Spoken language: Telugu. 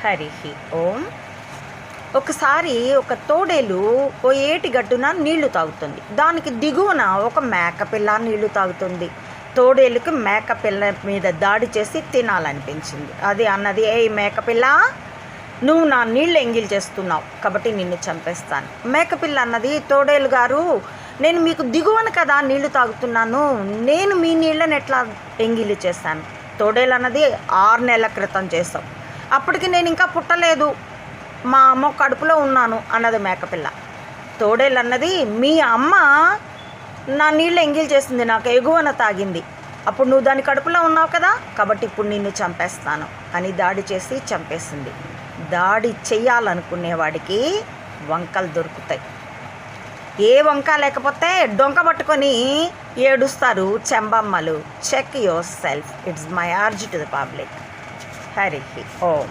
హరి ఓం. ఒకసారి ఒక తోడేలు ఓ ఏటి గట్టున నీళ్లు తాగుతుంది. దానికి దిగువన ఒక మేకపిల్ల నీళ్లు తాగుతుంది. తోడేలుకి మేకపిల్ల మీద దాడి చేసి తినాలనిపించింది. అది అన్నది, ఏ మేకపిల్ల, నువ్వు నా నీళ్ళు ఎంగిల్ చేస్తున్నావు కాబట్టి నిన్ను చంపేస్తాను. మేకపిల్ల అన్నది, తోడేలు గారు, నేను మీకు దిగువన కదా నీళ్లు తాగుతున్నాను, నేను మీ నీళ్ళని ఎట్లా ఎంగిలి చేస్తాను? తోడేలు అన్నది, 6 నెలల క్రితం చేసావు, అప్పటికి నేను ఇంకా పుట్టలేదు, మా అమ్మ కడుపులో ఉన్నాను అన్నది మేకపిల్ల. తోడేలు అన్నది, మీ అమ్మ నా నీళ్ళు ఎంగిల్ చేసింది, నాకు ఎగువన తాగింది, అప్పుడు నువ్వు దాని కడుపులో ఉన్నావు కదా, కాబట్టి ఇప్పుడు నిన్ను చంపేస్తాను అని దాడి చేసి చంపేసింది. దాడి చెయ్యాలనుకునేవాడికి వంకలు దొరుకుతాయి. ఏ వంక లేకపోతే డొంక పట్టుకొని ఏడుస్తారు చెంబమ్మలు. Check yourself. It's my urge to the public. Hari Om.